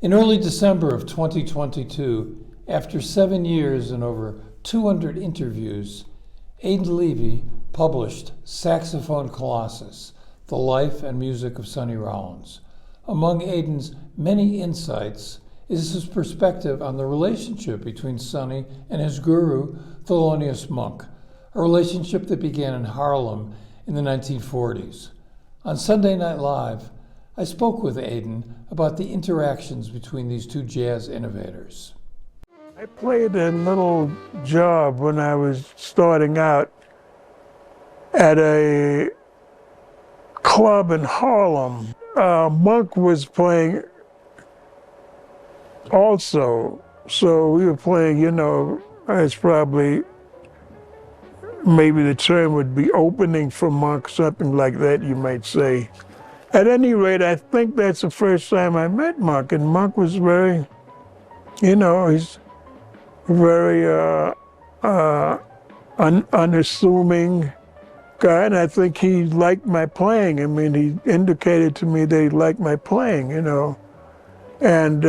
In early December of 2022, after 7 years and over 200 interviews, Aidan Levy published Saxophone Colossus, The Life and Music of Sonny Rollins. Among Aidan's many insights is his perspective on the relationship between Sonny and his guru, Thelonious Monk, a relationship that began in Harlem in the 1940s. On Sunday Night Live, I spoke with Aidan about the interactions between these two jazz innovators. I played a little job when I was starting out at a club in Harlem. Monk was playing also, so we were playing, it's probably, maybe the term would be opening for Monk, something like that, you might say. At any rate, I think that's the first time I met Monk, and Monk was very, he's very unassuming guy, and I think he liked my playing. I mean, he indicated to me that he liked my playing, And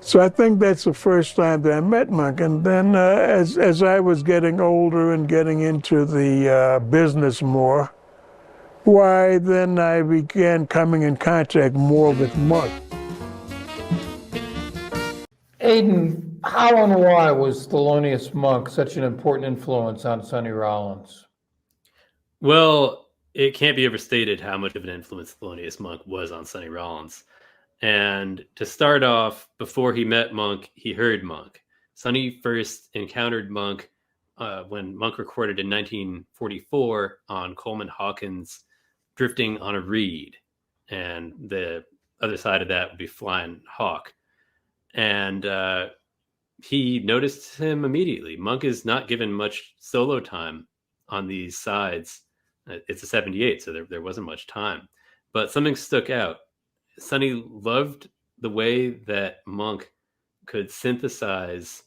so I think that's the first time that I met Monk. And then as I was getting older and getting into the business more, why, then I began coming in contact more with Monk. Aidan, how and why was Thelonious Monk such an important influence on Sonny Rollins? Well, it can't be overstated how much of an influence Thelonious Monk was on Sonny Rollins. And to start off, before he met Monk, he heard Monk. Sonny first encountered Monk when Monk recorded in 1944 on Coleman Hawkins' Drifting on a Reed. And the other side of that would be Flying Hawk. And he noticed him immediately. Monk is not given much solo time on these sides. It's a 78, so there wasn't much time. But something stuck out. Sonny loved the way that Monk could synthesize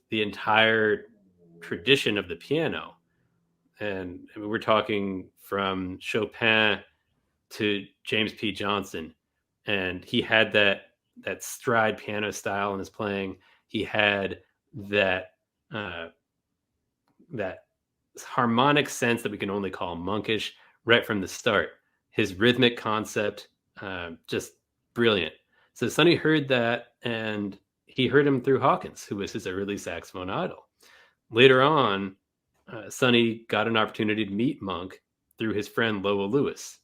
the entire tradition of the piano. And we're talking from Chopin to James P. Johnson. And he had that stride piano style in his playing. He had that harmonic sense that we can only call monkish right from the start. His rhythmic concept, just brilliant. So Sonny heard that, and he heard him through Hawkins, who was his early saxophone idol. Later on, Sonny got an opportunity to meet Monk through his friend Lowell Lewis.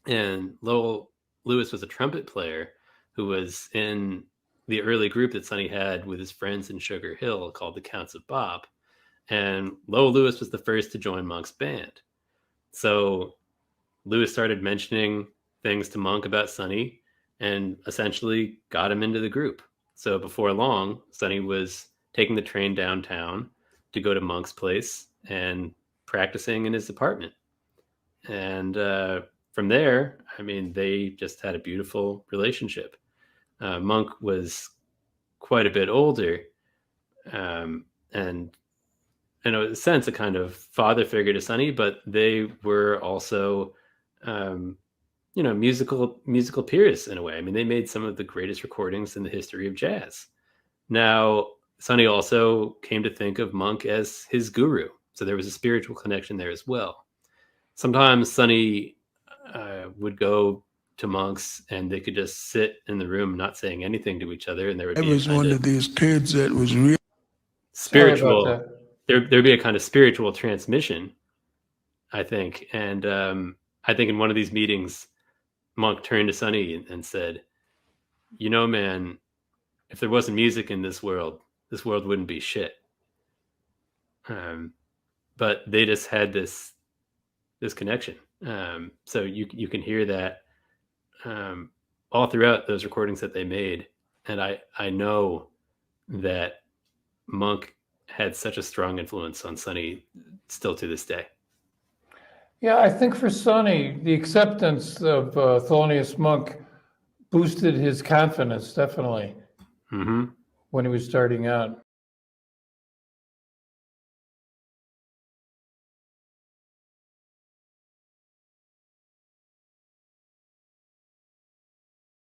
And Lowell Lewis was a trumpet player who was in the early group that Sonny had with his friends in Sugar Hill called the Counts of Bob. And Lowell Lewis was the first to join Monk's band. So Lewis started mentioning things to Monk about Sonny and essentially got him into the group. So before long, Sonny was taking the train downtown to go to Monk's place and practicing in his apartment. And from there, I mean, they just had a beautiful relationship. Monk was quite a bit older, and in a sense, a kind of father figure to Sonny, but they were also, musical peers in a way. I mean, they made some of the greatest recordings in the history of jazz. Now, Sonny also came to think of Monk as his guru, so there was a spiritual connection there as well. Sometimes Sonny would go to Monk's and they could just sit in the room not saying anything to each other, and there would be one of these kids that was real spiritual. There'd be a kind of spiritual transmission, I think. And I think in one of these meetings, Monk turned to Sonny and said, man, if there wasn't music in this world wouldn't be shit. But they just had this connection. So you can hear that all throughout those recordings that they made. And I know that Monk had such a strong influence on Sonny still to this day. Yeah, I think for Sonny, the acceptance of Thelonious Monk boosted his confidence, definitely, Mm-hmm. when he was starting out.